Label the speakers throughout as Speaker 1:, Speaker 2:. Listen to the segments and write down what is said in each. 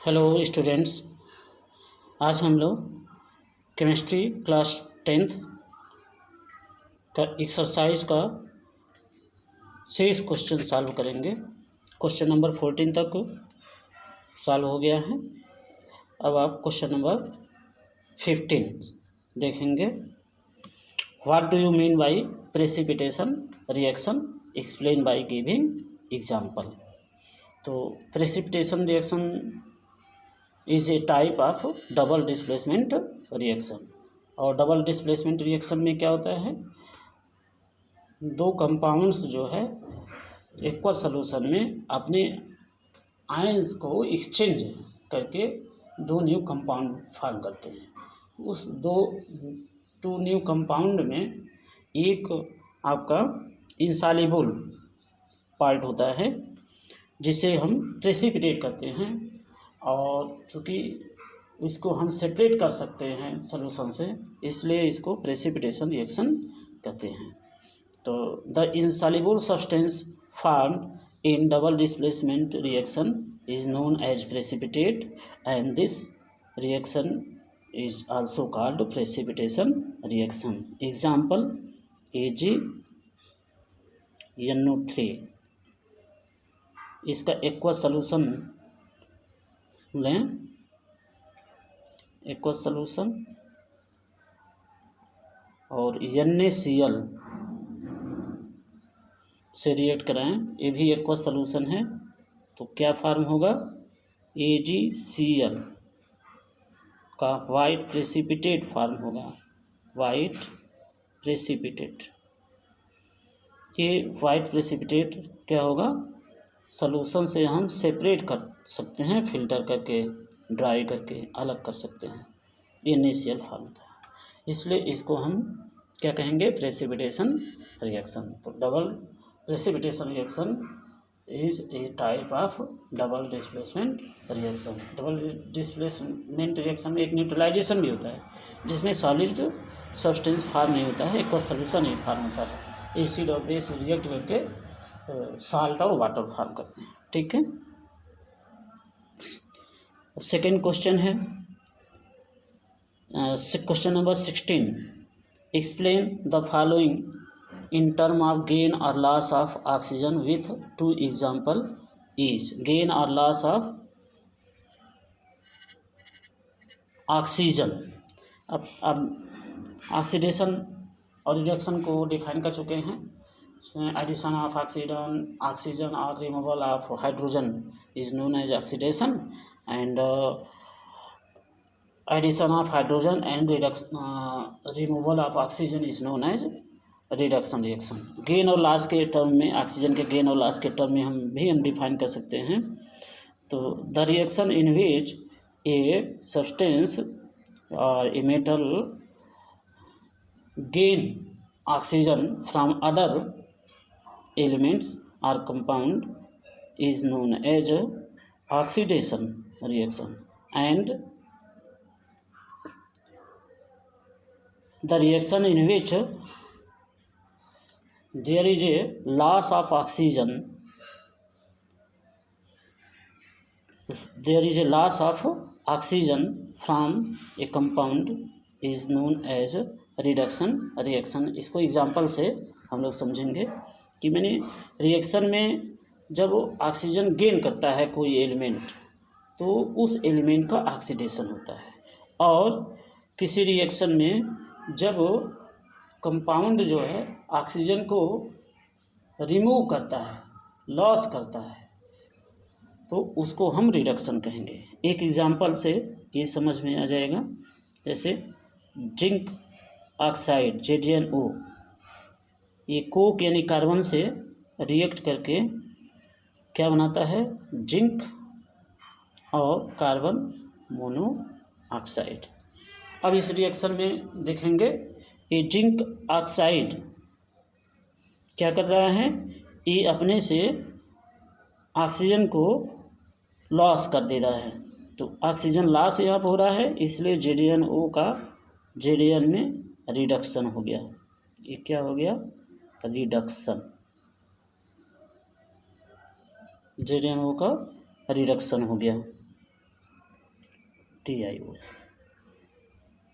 Speaker 1: Hello students, आज हम लोग केमिस्ट्री क्लास 10th का एक्सरसाइज का 6 क्वेश्चन सॉल्व करेंगे। क्वेश्चन नंबर 14 तक सॉल्व हो गया है। अब आप क्वेश्चन नंबर 15 देखेंगे। What do you mean by precipitation reaction, explain by giving example. तो precipitation reaction is a type of double displacement reaction. और डबल डिस्प्लेसमेंट रिएक्शन में क्या होता है, दो कंपाउंड्स जो है एक्वस सॉल्यूशन में अपने आयंस को एक्सचेंज करके दो न्यू कंपाउंड फॉर्म करते हैं। उस टू न्यू कंपाउंड में एक आपका इंसॉल्युबल पार्ट होता है जिसे हम प्रेसिपिटेट करते हैं, और चूँकि इसको हम सेपरेट कर सकते हैं सॉल्यूशन से, इसलिए इसको प्रेसिपिटेशन रिएक्शन कहते हैं। तो the insoluble substance formed in double displacement reaction is known as precipitate and this reaction is also called precipitation reaction. Example AgNO3। इसका एक्वस सॉल्यूशन लें, एक्वस सॉल्यूशन, और NaCl से रिएक्ट कराएं, ये भी एक्वस सॉल्यूशन है, तो क्या फॉर्म होगा, AgCl का वाइट प्रेसिपिटेट फॉर्म होगा, वाइट प्रेसिपिटेट। ये वाइट प्रेसिपिटेट क्या होगा, सॉल्यूशन से हम सेपरेट कर सकते हैं, फिल्टर करके, ड्राई करके अलग कर सकते हैं, ये NaCl फॉर्म होता है। इसलिए इसको हम क्या कहेंगे, प्रेसिपिटेशन रिएक्शन। तो double precipitation reaction is a type of double displacement reaction. Double displacement reaction में एक न्यूट्रलाइजेशन भी होता है, जिसमें सॉलिड सब्सटेंस फॉर्म नहीं होता है, एक्वस सॉल्यूशन ही फॉर्म होता है। एसिड और बेस रिएक्ट करके साल्ट और वाटर फॉर्म करते हैं। ठीक है। अब सेकेंड क्वेश्चन है, question number 16। Explain the following in term of gain और loss of oxygen with 2 example is. Gain और लॉस ऑफ ऑक्सीजन। अब ऑक्सीडेशन और रिडक्शन को डिफाइन कर चुके हैं। इसमें एडिशन ऑफ ऑक्सीजन और removal of hydrogen is known as oxidation, and addition of hydrogen and removal of oxygen is known as reduction reaction. Gain और लॉस के टर्म में, ऑक्सीजन के गेन और लॉस के टर्म में हम डिफाइन कर सकते हैं। तो the reaction in which a substance और a metal gain oxygen from other elements or compound is known as oxidation reaction, and the reaction in which there is a loss of oxygen, there is a loss of oxygen from a compound is known as reduction reaction। इसको example से हम लोग समझेंगे कि मैंने reaction में जब oxygen gain करता है कोई एलिमेंट, तो उस एलिमेंट का ऑक्सीडेशन होता है, और किसी रिएक्शन में जब कंपाउंड जो है ऑक्सीजन को रिमूव करता है, लॉस करता है, तो उसको हम रिडक्शन कहेंगे। एक एग्जांपल से ये समझ में आ जाएगा, जैसे जिंक ऑक्साइड ZnO, ये कोक यानी कार्बन से रिएक्ट करके क्या बनाता है, जिंक और कार्बन मोनोऑक्साइड। अब इस रिएक्शन में देखेंगे, ये जिंक ऑक्साइड क्या कर रहा है, ये अपने से ऑक्सीजन को लॉस कर दे रहा है, तो ऑक्सीजन लॉस यहाँ पर हो रहा है, इसलिए ZnO का ZN में रिडक्शन हो गया। ये क्या हो गया, रिडक्शन, ZnO का रिडक्शन हो गया। TiO।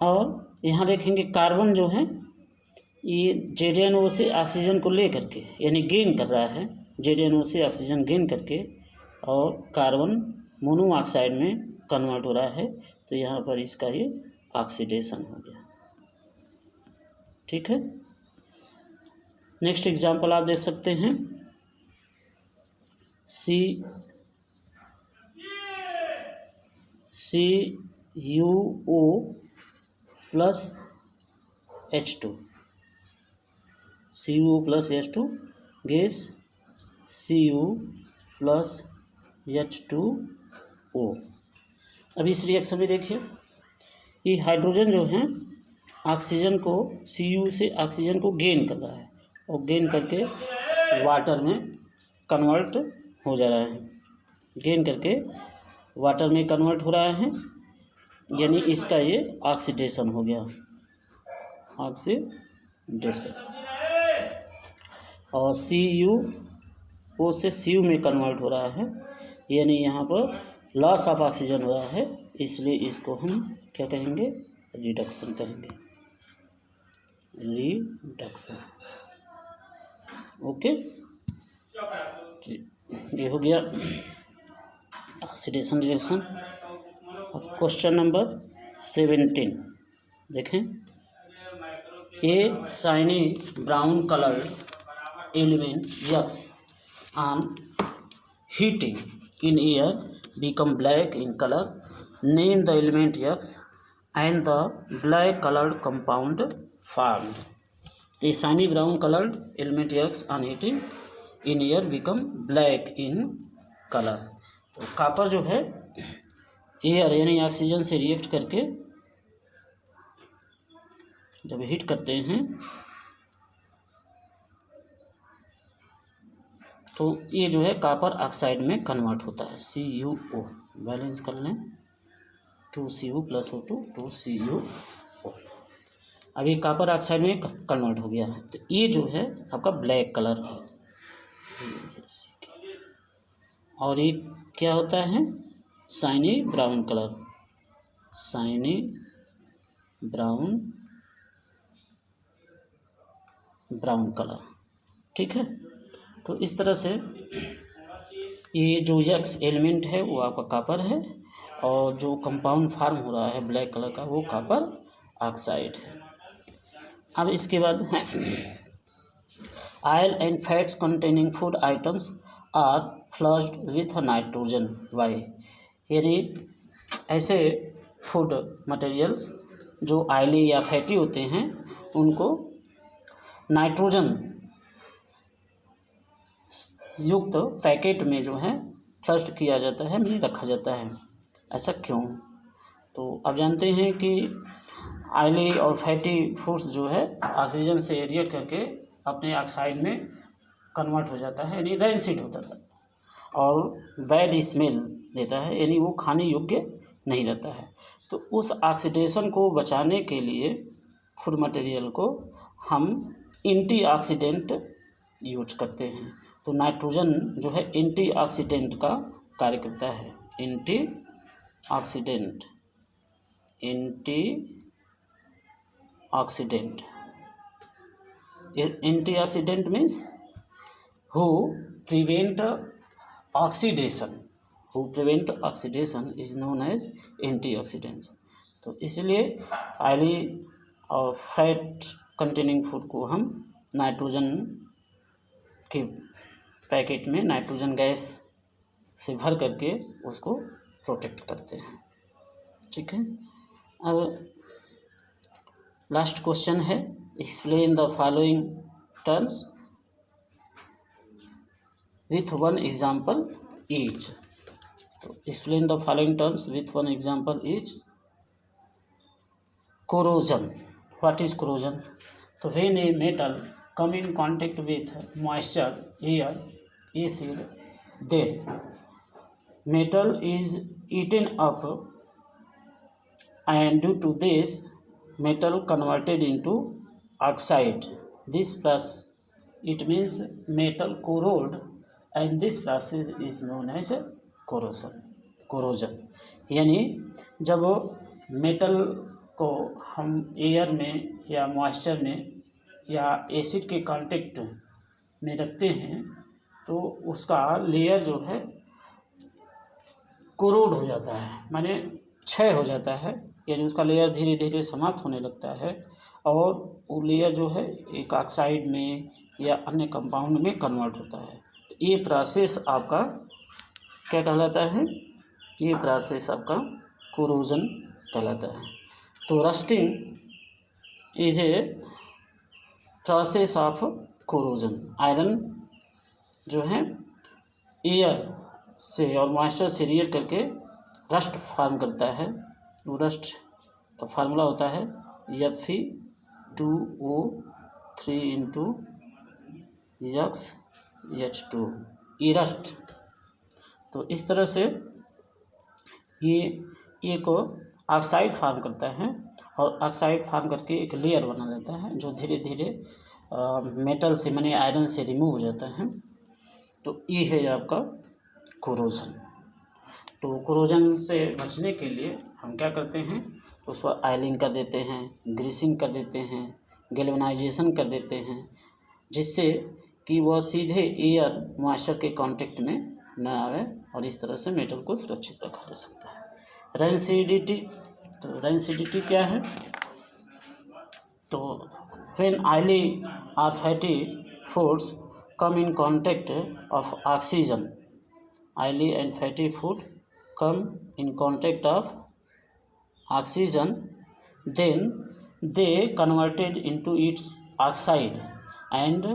Speaker 1: और यहाँ देखेंगे कार्बन जो है ये ZnO से ऑक्सीजन को ले करके यानी गेन कर रहा है, ZnO से ऑक्सीजन गेन करके और कार्बन मोनोऑक्साइड में कन्वर्ट हो रहा है, तो यहाँ पर इसका ये ऑक्सीडेशन हो गया। ठीक है। नेक्स्ट एग्जांपल आप देख सकते हैं, CuO plus H2, Cu plus H2 gives Cu plus H2O। अब इस रिएक्शन में देखिए, ये हाइड्रोजन जो है ऑक्सीजन को Cu से ऑक्सीजन को गेन कर रहा है और गेन करके वाटर में कन्वर्ट हो जा रहा है, गेन करके वाटर में कन्वर्ट हो रहा है, यानी इसका ये ऑक्सीडेशन हो गया, ऑक्सीडेशन। और CuO से Cu में कन्वर्ट हो रहा है, यानी यहाँ पर लॉस ऑफ ऑक्सीजन हो रहा है, इसलिए इसको हम क्या कहेंगे, रिडक्शन कहेंगे, रिडक्शन। ओके, ये हो गया ऑक्सीडेशन रिएक्शन। अब क्वेश्चन नंबर 17 देखें, a shiny brown coloured element X on heating in air become black in color. Name the element X and the black colored compound formed. The shiny brown colored element X on heating in air become black in color. तो copper जो है air यानी oxygen से react करके जब heat करते हैं तो ये जो है कॉपर ऑक्साइड में कन्वर्ट होता है, CuO। बैलेंस कर लें, 2Cu प्लस O2 2CuO। अब ये कॉपर ऑक्साइड में कन्वर्ट हो गया है, तो ये जो है आपका ब्लैक कलर है। और ये क्या होता है, shiny brown colour, shiny brown colour. ठीक है। तो इस तरह से ये जो यक्स एलिमेंट है वो आपका कॉपर है, और जो कंपाउंड फार्म हो रहा है ब्लैक कलर का वो कॉपर ऑक्साइड है। अब इसके बाद है oil and fats containing food items are flushed with nitrogen वाई, यानी ऐसे फूड मटेरियल्स जो ऑयली या फैटी होते हैं उनको नाइट्रोजन युक्त पैकेट में जो है फ्लश्ड किया जाता है, में रखा जाता है। ऐसा क्यों? तो आप जानते हैं कि ऑयली और फैटी फूड्स जो है ऑक्सीजन से रिएक्ट करके अपने ऑक्साइड में कन्वर्ट हो जाता है, यानी रेंसिड होता था और बैड स्मेल देता है, यानी वो खाने योग्य नहीं रहता है। तो उस ऑक्सीडेशन को बचाने के लिए फूड मटेरियल को हम एंटीऑक्सीडेंट यूज करते हैं। तो नाइट्रोजन जो है एंटीऑक्सीडेंट का कार्य करता है, antioxidant means who prevent oxidation is known as antioxidants। तो इसलिए ऑयली और फैट कंटेनिंग फूड को हम नाइट्रोजन के पैकेट में नाइट्रोजन गैस से भर करके उसको प्रोटेक्ट करते हैं। ठीक है। अब लास्ट क्वेश्चन है, explain the following terms with one example each. तो explain the following terms with one example each. Corrosion, what is corrosion? तो when a metal come in contact with moisture, air, acid, then metal is eaten up and due to this metal converted into oxide. This process, it means metal corrode, and this process is known as corrosion. Corrosion, यानी जब metal को हम air में या moisture में या acid के contact में रखते हैं तो उसका लेयर जो है कोरोड हो जाता है, माने क्षय हो जाता है, यानी उसका लेयर धीरे धीरे समाप्त होने लगता है और वो लेयर जो है एक ऑक्साइड में या अन्य कंपाउंड में कन्वर्ट होता है। तो ये प्रोसेस आपका क्या कहलाता है? ये प्रोसेस आपका कोरोजन कहलाता है। तो rusting is a process of corrosion. Iron जो है एयर से और मॉइस्चर से रिएक्ट करके रस्ट फॉर्म करता है। वो रस्ट का फार्मूला होता है Fe2O3 इंटू XH2, ये रस्ट। तो इस तरह से ये को ऑक्साइड फॉर्म करता है और ऑक्साइड फॉर्म करके एक लेयर बना देता है जो धीरे धीरे मेटल से माने आयरन से रिमूव हो जाता है। तो ये है आपका कोरोजन। तो कोरोजन से बचने के लिए हम क्या करते हैं? उस पर आयलिंग कर देते हैं, ग्रीसिंग कर देते हैं, गैल्वेनाइजेशन कर देते हैं, जिससे कि वह सीधे एयर मॉइस्चर के कांटेक्ट में न आवे और इस तरह से मेटल को सुरक्षित रखा जा सकता है। रेंसिडिटी, तो रेंसिडिटी क्या है? तो व्हेन ऑयली और fatty foods come in contact of oxygen, oily and fatty food come in contact of oxygen, then they converted into its oxide and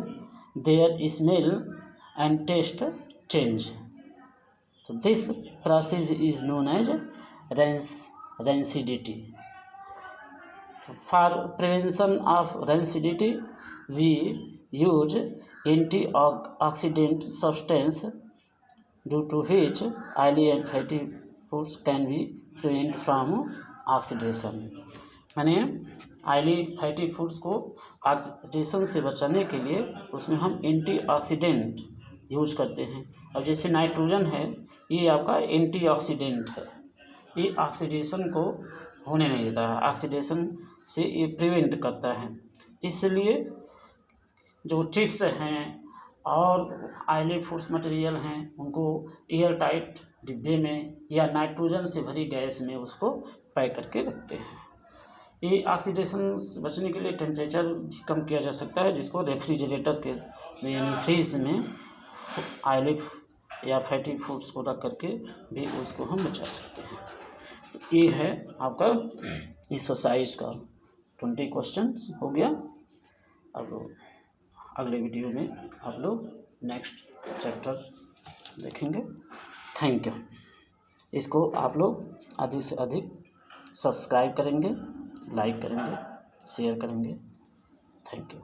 Speaker 1: their smell and taste change. So this process is known as rancidity. For prevention of rancidity, we use antioxidant substance due to which oily and fatty foods can be prevent from oxidation। माने oily fatty foods को oxidation से बचाने के लिए उसमें हम antioxidant use करते हैं। और जैसे नाइट्रोजन है, ये आपका एंटीऑक्सीडेंट है, ये ऑक्सीडेशन को होने नहीं देता है, ऑक्सीडेशन से ये प्रिवेंट करता है। इसलिए जो चिप्स हैं और ऑयली फूड्स मटेरियल हैं उनको एयर टाइट डिब्बे में या नाइट्रोजन से भरी गैस में उसको पैक करके रखते हैं। ये ऑक्सीडेशन से बचने के लिए टेम्परेचर कम किया जा सकता है, जिसको रेफ्रिजरेटर के में यानी फ्रीज में ऑयली या फैटी फूड्स को रख करके भी उसको हम बचा सकते हैं। तो ये है आपका एक्सरसाइज का 20 क्वेश्चन हो गया। अब अगले वीडियो में आप लोग नेक्स्ट चैप्टर देखेंगे। Thank you. इसको आप लोग अधिक से अधिक सब्सक्राइब करेंगे, लाइक करेंगे, शेयर करेंगे। Thank you.